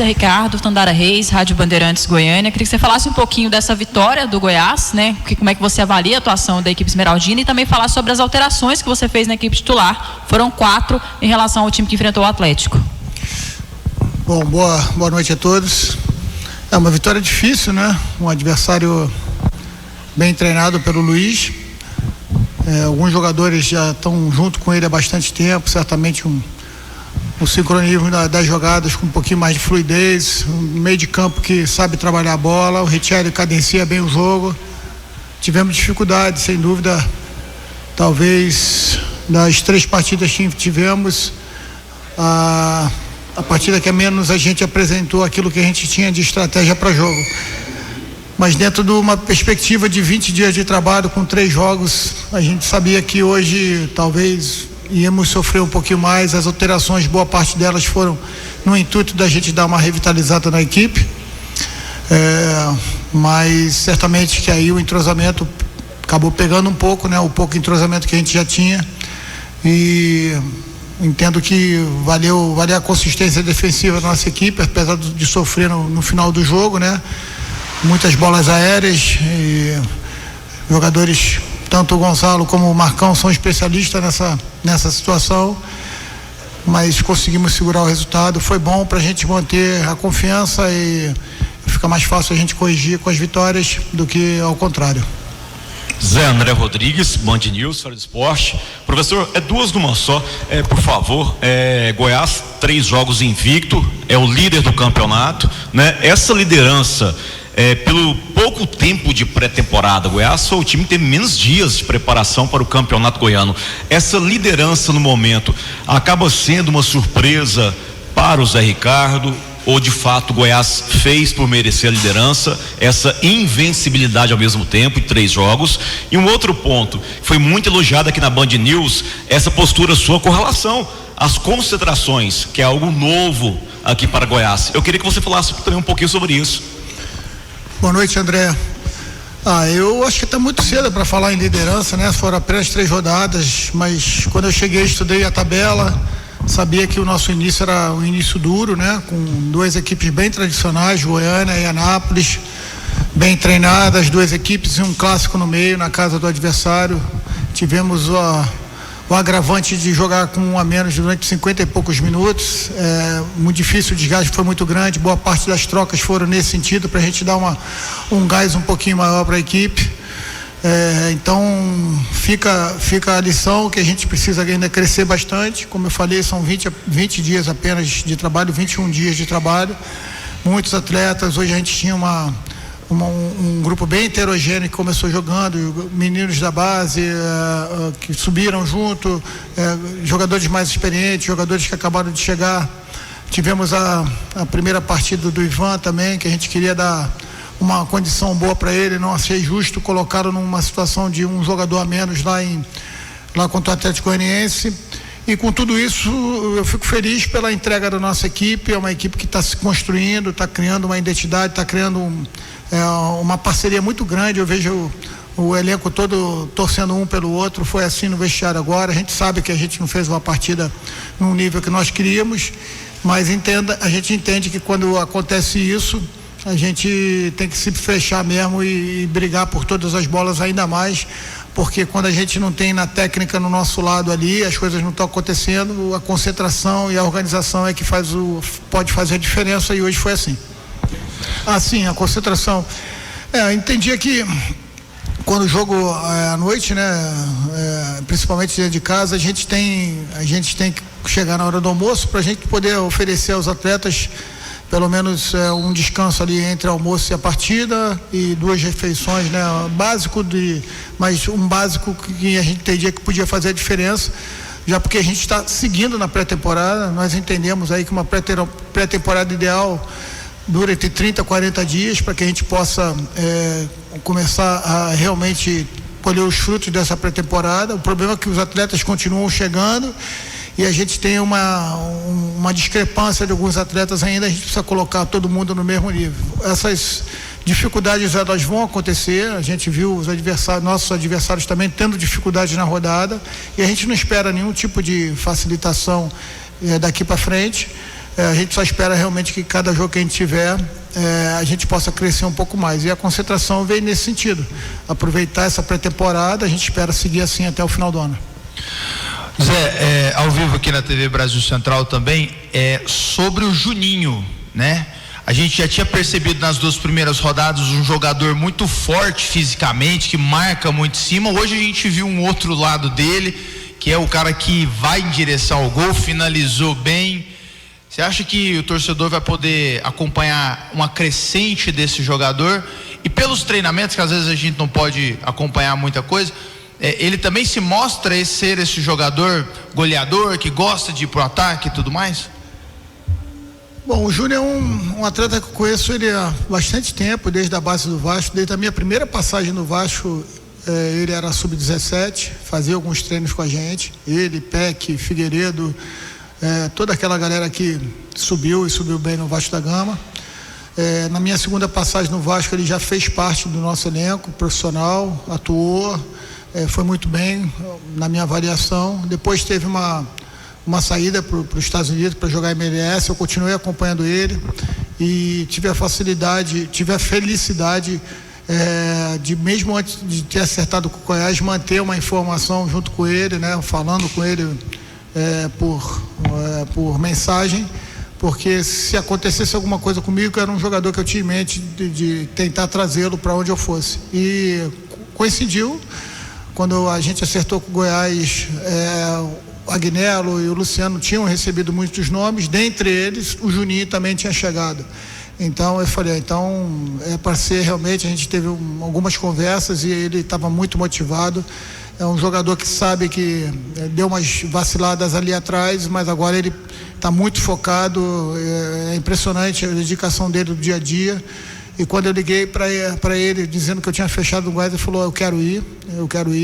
Ricardo, Tandara Reis, Rádio Bandeirantes Goiânia. Queria que você falasse um pouquinho dessa vitória do Goiás, né? Como é que você avalia a atuação da equipe esmeraldina e também falar sobre as alterações que você fez na equipe titular. Foram 4 em relação ao time que enfrentou o Atlético. Bom, boa noite a todos. É uma vitória difícil, né? Um adversário bem treinado pelo Luiz. Alguns jogadores já estão junto com ele há bastante tempo, certamente um sincronismo das jogadas com um pouquinho mais de fluidez, um meio de campo que sabe trabalhar a bola, o Richelli cadencia bem o jogo. Tivemos dificuldade, sem dúvida, talvez das 3 partidas que tivemos, a partida que menos a gente apresentou aquilo que a gente tinha de estratégia para jogo. Mas dentro de uma perspectiva de 20 dias de trabalho com 3 jogos, a gente sabia que hoje talvez íamos sofrer um pouquinho mais. As alterações, boa parte delas foram no intuito da gente dar uma revitalizada na equipe, mas certamente que aí o entrosamento acabou pegando um pouco, né? O pouco entrosamento que a gente já tinha, e entendo que valeu a consistência defensiva da nossa equipe, apesar de sofrer no final do jogo, né? Muitas bolas aéreas, e jogadores, tanto o Gonçalo como o Marcão, são especialistas nessa situação, mas conseguimos segurar o resultado. Foi bom para a gente manter a confiança e fica mais fácil a gente corrigir com as vitórias do que ao contrário. Zé André Rodrigues, Band News, Fora do Esporte. Professor, 2 numa só, por favor. Goiás, 3 jogos invicto, é o líder do campeonato, né? Essa liderança, pelo pouco tempo de pré-temporada, Goiás foi o time que teve menos dias de preparação para o campeonato goiano. Essa liderança no momento acaba sendo uma surpresa para o Zé Ricardo, ou de fato Goiás fez por merecer a liderança, essa invencibilidade ao mesmo tempo em 3 jogos? E um outro ponto, foi muito elogiado aqui na Band News, essa postura sua com relação às concentrações, que é algo novo aqui para Goiás. Eu queria que você falasse também um pouquinho sobre isso. Boa noite, André. Eu acho que está muito cedo para falar em liderança, né? Foram apenas 3 rodadas, mas quando eu cheguei, estudei a tabela, sabia que o nosso início era um início duro, né? Com 2 equipes bem tradicionais, Goiânia e Anápolis, bem treinadas, 2 equipes e um clássico no meio, na casa do adversário. Tivemos o agravante de jogar com 1 a menos durante 50 e poucos minutos, muito difícil, o desgaste foi muito grande, boa parte das trocas foram nesse sentido, para a gente dar um gás um pouquinho maior para a equipe. Então fica a lição que a gente precisa ainda crescer bastante. Como eu falei, são 20 dias apenas de trabalho, 21 dias de trabalho, muitos atletas. Hoje a gente tinha um grupo bem heterogêneo que começou jogando, meninos da base que subiram junto, jogadores mais experientes, jogadores que acabaram de chegar. Tivemos a primeira partida do Ivan também, que a gente queria dar uma condição boa para ele, não achei justo, colocaram numa situação de um jogador a menos lá contra o Atlético Goianiense. E com tudo isso, eu fico feliz pela entrega da nossa equipe. É uma equipe que está se construindo, está criando uma identidade, está criando uma parceria muito grande. Eu vejo o elenco todo torcendo um pelo outro. Foi assim no vestiário agora. A gente sabe que a gente não fez uma partida no nível que nós queríamos, mas a gente entende que quando acontece isso, a gente tem que se fechar mesmo e brigar por todas as bolas ainda mais, porque quando a gente não tem na técnica no nosso lado ali, as coisas não estão acontecendo, a concentração e a organização é que pode fazer a diferença, e hoje foi assim. Sim, a concentração. Entendia que quando o jogo é à noite, né, principalmente dentro de casa, a gente tem que chegar na hora do almoço para a gente poder oferecer aos atletas pelo menos um descanso ali entre almoço e a partida, e 2 refeições, né? Mas um básico que a gente entendia que podia fazer a diferença, já porque a gente está seguindo na pré-temporada. Nós entendemos aí que uma pré-temporada ideal dura entre 30 a 40 dias para que a gente possa começar a realmente colher os frutos dessa pré-temporada. O problema é que os atletas continuam chegando e a gente tem uma discrepância de alguns atletas ainda. A gente precisa colocar todo mundo no mesmo nível. Essas dificuldades elas vão acontecer. A gente viu nossos adversários também tendo dificuldades na rodada, e a gente não espera nenhum tipo de facilitação daqui para frente. A gente só espera realmente que cada jogo que a gente tiver, a gente possa crescer um pouco mais. E a concentração veio nesse sentido. Aproveitar essa pré-temporada, a gente espera seguir assim até o final do ano. Zé, ao vivo aqui na TV Brasil Central também, sobre o Juninho, né? A gente já tinha percebido nas 2 primeiras rodadas um jogador muito forte fisicamente, que marca muito em cima. Hoje a gente viu um outro lado dele, que é o cara que vai em direção ao gol, finalizou bem. Você acha que o torcedor vai poder acompanhar uma crescente desse jogador? E pelos treinamentos, que às vezes a gente não pode acompanhar muita coisa, ele também se mostra ser esse jogador goleador, que gosta de ir pro ataque e tudo mais? Bom, o Júnior é um atleta que eu conheço ele há bastante tempo, desde a base do Vasco, desde a minha primeira passagem no Vasco. Ele era sub-17, fazia alguns treinos com a gente, ele, Peck, Figueiredo, toda aquela galera que subiu bem no Vasco da Gama. Na minha segunda passagem no Vasco, ele já fez parte do nosso elenco profissional, atuou, foi muito bem na minha avaliação. Depois teve uma saída para os Estados Unidos para jogar MLS, eu continuei acompanhando ele e tive a felicidade de, mesmo antes de ter acertado com o Goiás, manter uma informação junto com ele, né, falando com ele por mensagem, porque se acontecesse alguma coisa comigo, era um jogador que eu tinha em mente de tentar trazê-lo para onde eu fosse. E coincidiu, quando a gente acertou com o Goiás, o Agnello e o Luciano tinham recebido muitos nomes, dentre eles o Juninho também tinha chegado. Então eu falei, é para ser realmente, a gente teve algumas conversas e ele estava muito motivado. É um jogador que sabe que deu umas vaciladas ali atrás, mas agora ele está muito focado, é impressionante a dedicação dele do dia a dia. E quando eu liguei para ele dizendo que eu tinha fechado o Goiás, ele falou, eu quero ir,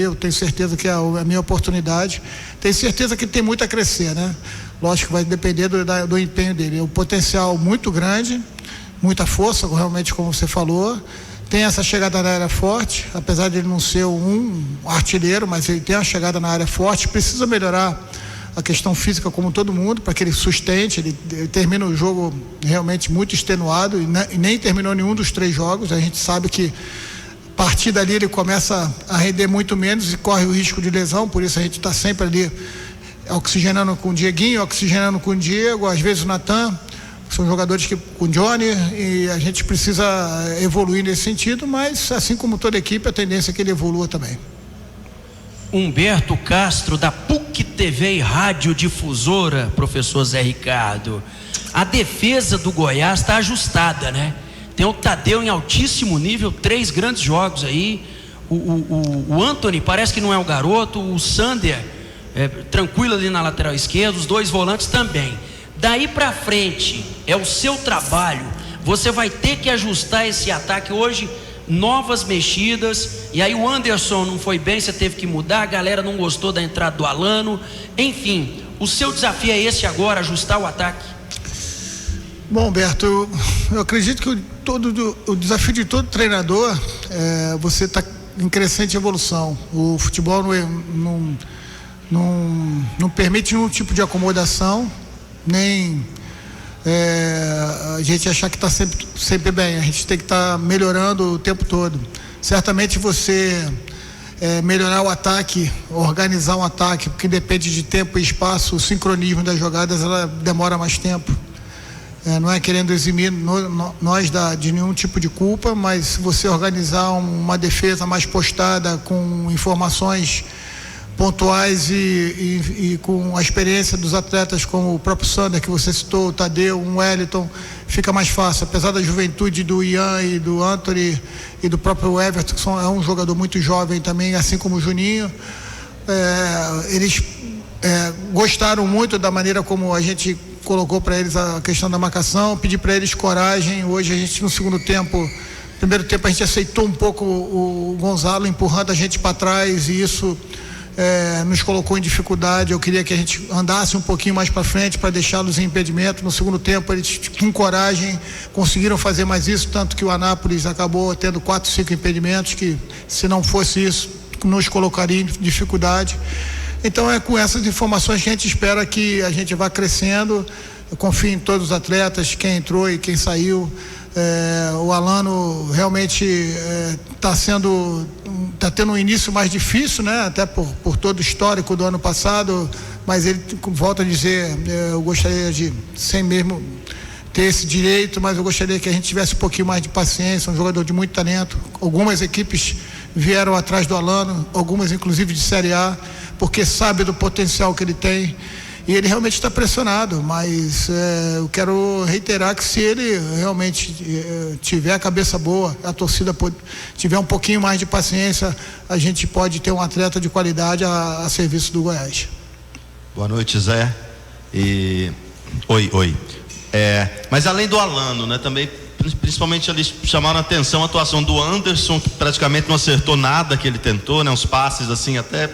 eu tenho certeza que é a minha oportunidade. Tenho certeza que tem muito a crescer, né? Lógico que vai depender do empenho dele. É um potencial muito grande, muita força, realmente, como você falou. Tem essa chegada na área forte, apesar de ele não ser um artilheiro, mas ele tem uma chegada na área forte. Precisa melhorar a questão física como todo mundo, para que ele sustente. Ele termina o jogo realmente muito extenuado e nem terminou nenhum dos 3 jogos. A gente sabe que a partir dali ele começa a render muito menos e corre o risco de lesão, por isso a gente está sempre ali oxigenando com o Dieguinho, oxigenando com o Diego, às vezes o Natan. São jogadores com o Johnny, e a gente precisa evoluir nesse sentido, mas assim como toda equipe, a tendência é que ele evolua também. Humberto Castro, da PUC TV e Rádio Difusora. Professor Zé Ricardo, a defesa do Goiás está ajustada, né? Tem o Tadeu em altíssimo nível, 3 grandes jogos aí. O Anthony parece que não é o garoto. O Sander tranquilo ali na lateral esquerda. Os 2 volantes também. Daí para frente é o seu trabalho. Você vai ter que ajustar esse ataque hoje. Novas mexidas, e aí o Anderson não foi bem, você teve que mudar, a galera não gostou da entrada do Alano. Enfim, o seu desafio é esse agora, ajustar o ataque? Bom, Berto, eu acredito que o desafio de todo treinador é você estar em crescente evolução. O futebol não permite nenhum tipo de acomodação, nem a gente achar que está sempre bem. A gente tem que estar melhorando o tempo todo. Certamente você melhorar o ataque, organizar um ataque, porque depende de tempo e espaço, o sincronismo das jogadas, ela demora mais tempo. Não é querendo eximir nós de nenhum tipo de culpa, mas se você organizar uma defesa mais postada, com informações pontuais e com a experiência dos atletas como o próprio Sander, que você citou, o Tadeu, o Wellington, fica mais fácil. Apesar da juventude do Ian e do Anthony e do próprio Everton, que é um jogador muito jovem também, assim como o Juninho, eles gostaram muito da maneira como a gente colocou para eles a questão da marcação, pedi para eles coragem. Hoje a gente, no primeiro tempo a gente aceitou um pouco o Gonzalo empurrando a gente para trás, e isso nos colocou em dificuldade. Eu queria que a gente andasse um pouquinho mais para frente para deixá-los em impedimento. No segundo tempo eles, com coragem, conseguiram fazer mais isso, tanto que o Anápolis acabou tendo 4, 5 impedimentos, que se não fosse isso nos colocaria em dificuldade. Então é com essas informações que a gente espera que a gente vá crescendo Eu confio em todos os atletas, quem entrou e quem saiu. O Alano realmente está tendo um início mais difícil, né? Até por todo o histórico do ano passado, mas ele, volto a dizer, eu gostaria de, sem mesmo ter esse direito, mas eu gostaria que a gente tivesse um pouquinho mais de paciência, um jogador de muito talento. Algumas equipes vieram atrás do Alano, algumas inclusive de Série A, porque sabe do potencial que ele tem. E ele realmente está pressionado, mas eu quero reiterar que se ele realmente tiver a cabeça boa, a torcida tiver um pouquinho mais de paciência, a gente pode ter um atleta de qualidade a serviço do Goiás. Boa noite, Zé. Oi. Mas além do Alano, né, também, principalmente ali chamaram a atenção a atuação do Anderson, que praticamente não acertou nada que ele tentou, né, uns passes assim até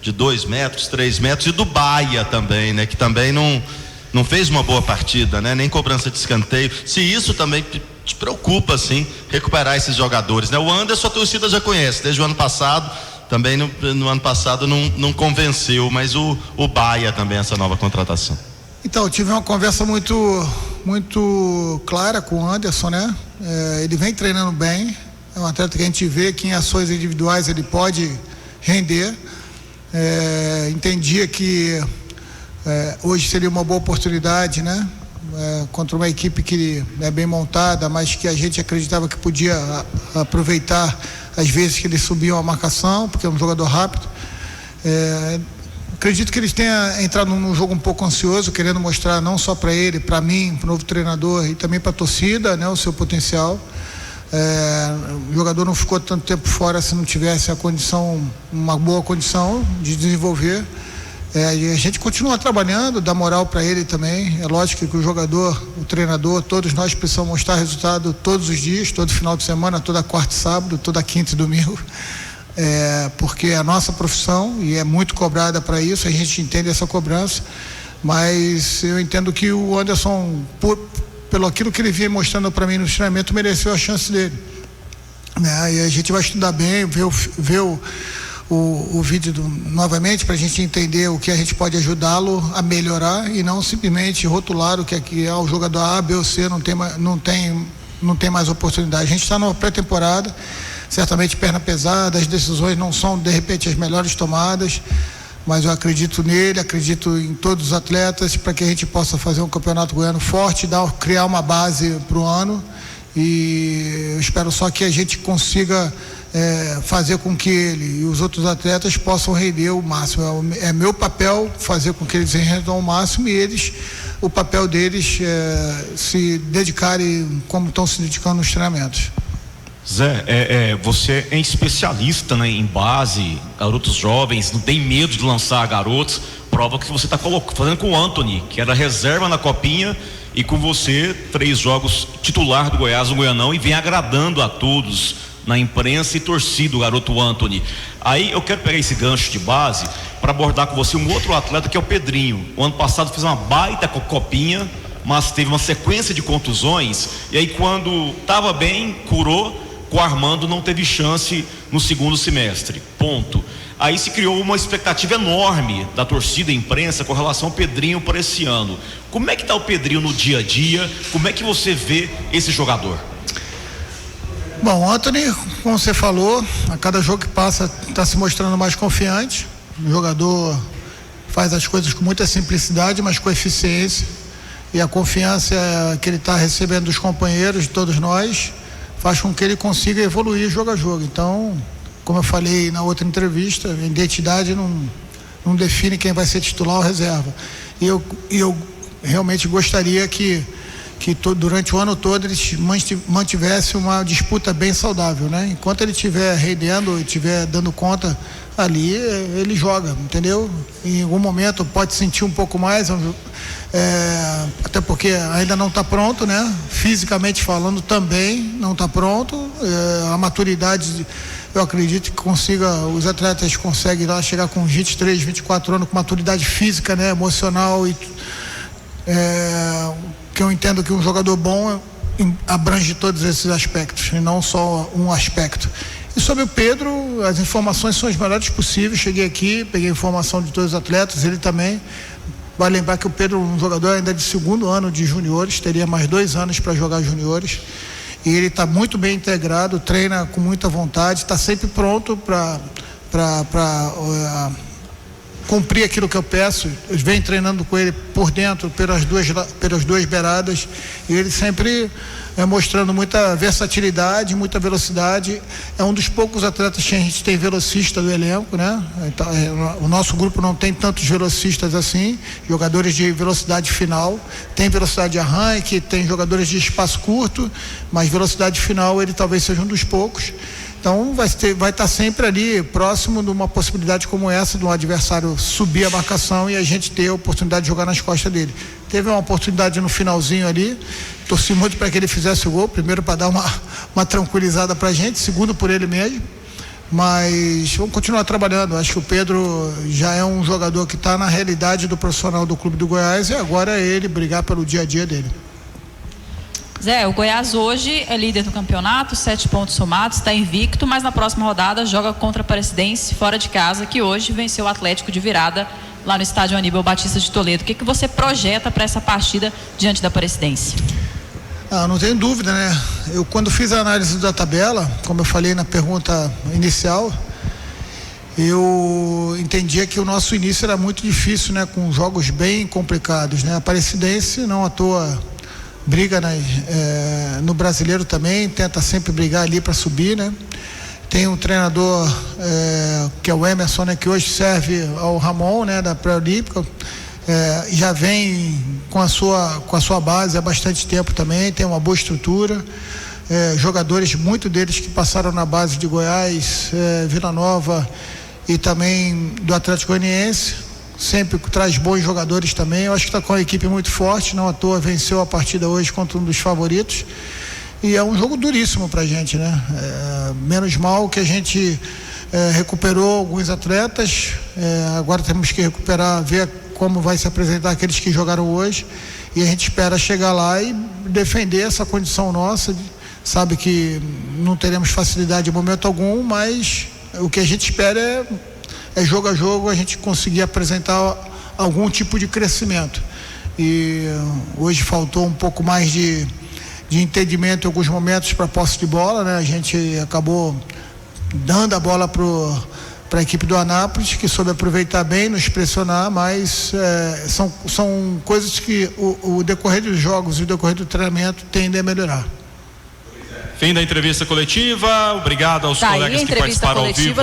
de 2 metros, 3 metros, e do Baia também, né? Que também não fez uma boa partida, né? Nem cobrança de escanteio. Se isso também te preocupa, assim, recuperar esses jogadores, né? O Anderson a torcida já conhece, desde o ano passado, também no ano passado não convenceu, mas o Baia também, essa nova contratação. Então, eu tive uma conversa muito clara com o Anderson, né? Ele vem treinando bem, é um atleta que a gente vê que em ações individuais ele pode render. Entendia que hoje seria uma boa oportunidade, né? Contra uma equipe que é bem montada, mas que a gente acreditava que podia aproveitar as vezes que eles subiam a marcação, porque é um jogador rápido. Acredito que eles tenham entrado num jogo um pouco ansioso, querendo mostrar não só para ele, para mim, para o novo treinador e também para a torcida, né? O seu potencial. O jogador não ficou tanto tempo fora se não tivesse uma boa condição de desenvolver. E a gente continua trabalhando, dá moral para ele também. É lógico que o jogador, o treinador, todos nós precisamos mostrar resultado todos os dias, todo final de semana, toda quarta e sábado, toda quinta e domingo. Porque é a nossa profissão e é muito cobrada para isso, a gente entende essa cobrança, mas eu entendo que o Anderson, pelo aquilo que ele vinha mostrando para mim no treinamento, mereceu a chance dele, né? E a gente vai estudar bem, ver o vídeo novamente para a gente entender o que a gente pode ajudá-lo a melhorar e não simplesmente rotular o que aqui é o jogador A, B ou C, não tem mais oportunidade. A gente está numa pré-temporada, certamente perna pesada, as decisões não são de repente as melhores tomadas, mas eu acredito nele, acredito em todos os atletas para que a gente possa fazer um campeonato goiano forte, criar uma base para o ano, e eu espero só que a gente consiga fazer com que ele e os outros atletas possam render o máximo. É meu papel fazer com que eles rendam o máximo e o papel deles se dedicarem como estão se dedicando nos treinamentos. Zé, você é especialista, né, em base, garotos jovens, não tem medo de lançar garotos, prova que você está fazendo com o Anthony, que era reserva na Copinha, e com você, 3 jogos titular do Goiás no Goianão, e vem agradando a todos na imprensa e torcida o garoto Anthony. Aí eu quero pegar esse gancho de base para abordar com você um outro atleta que é o Pedrinho. O ano passado fez uma baita Copinha, mas teve uma sequência de contusões, e aí quando estava bem, curou. O Armando não teve chance no segundo semestre, ponto. Aí se criou uma expectativa enorme da torcida e imprensa com relação ao Pedrinho para esse ano. Como é que está o Pedrinho no dia a dia? Como é que você vê esse jogador? Bom, o Anthony, como você falou, a cada jogo que passa está se mostrando mais confiante. O jogador faz as coisas com muita simplicidade, mas com eficiência, e a confiança que ele está recebendo dos companheiros, de todos nós, faz com que ele consiga evoluir jogo a jogo. Então, como eu falei na outra entrevista, a identidade não define quem vai ser titular ou reserva. E eu realmente gostaria que durante o ano todo ele mantivesse uma disputa bem saudável, né? Enquanto ele estiver rendendo e estiver dando conta ali, ele joga, entendeu? Em algum momento pode sentir um pouco mais, até porque ainda não está pronto, né? Fisicamente falando também não está pronto. A maturidade, eu acredito que os atletas conseguem lá chegar com 23, 24 anos com maturidade física, né? Emocional, e que eu entendo que um jogador bom abrange todos esses aspectos e não só um aspecto. E sobre o Pedro, as informações são as melhores possíveis. Cheguei aqui, peguei informação de todos os atletas, ele também. Vale lembrar que o Pedro é um jogador ainda de segundo ano de juniores, teria mais 2 anos para jogar juniores. E ele está muito bem integrado, treina com muita vontade, está sempre pronto para cumprir aquilo que eu peço. Eu venho treinando com ele por dentro, pelas duas beiradas, e ele sempre mostrando muita versatilidade, muita velocidade. É um dos poucos atletas que a gente tem velocista do elenco, né? Então, o nosso grupo não tem tantos velocistas assim, jogadores de velocidade final. Tem velocidade de arranque, tem jogadores de espaço curto, mas velocidade final ele talvez seja um dos poucos. Então vai estar sempre ali próximo de uma possibilidade como essa, de um adversário subir a marcação e a gente ter a oportunidade de jogar nas costas dele. Teve uma oportunidade no finalzinho ali, torci muito para que ele fizesse o gol, primeiro para dar uma tranquilizada para a gente, segundo por ele mesmo, mas vamos continuar trabalhando. Acho que o Pedro já é um jogador que está na realidade do profissional do Clube do Goiás e agora é ele brigar pelo dia a dia dele. Zé, o Goiás hoje é líder do campeonato, 7 pontos somados, está invicto, mas na próxima rodada joga contra a Aparecidense fora de casa, que hoje venceu o Atlético de virada lá no estádio Aníbal Batista de Toledo. O que você projeta para essa partida diante da Aparecidense? Não tenho dúvida, né? Eu, quando fiz a análise da tabela, como eu falei na pergunta inicial, eu entendia que o nosso início era muito difícil, né? Com jogos bem complicados, né? A Aparecidense, não à toa, briga no Brasileiro também, tenta sempre brigar ali para subir, né? Tem um treinador que é o Emerson, né, que hoje serve ao Ramon, né, da pré-olímpica, já vem com a sua base há bastante tempo também, tem uma boa estrutura, jogadores, muitos deles que passaram na base de Goiás, Vila Nova e também do Atlético Goianiense. Sempre traz bons jogadores também. Eu acho que está com uma equipe muito forte, não à toa venceu a partida hoje contra um dos favoritos, e é um jogo duríssimo pra gente, né? Menos mal que a gente recuperou alguns atletas, agora temos que recuperar, ver como vai se apresentar aqueles que jogaram hoje, e a gente espera chegar lá e defender essa condição nossa. Sabe que não teremos facilidade em momento algum, mas o que a gente espera é jogo a jogo a gente conseguir apresentar algum tipo de crescimento. E hoje faltou um pouco mais de entendimento em alguns momentos para a posse de bola, né? A gente acabou dando a bola para a equipe do Anápolis, que soube aproveitar bem, nos pressionar, mas são coisas que o decorrer dos jogos e o decorrer do treinamento tendem a melhorar. Fim da entrevista coletiva. Obrigado aos colegas que participaram ao vivo.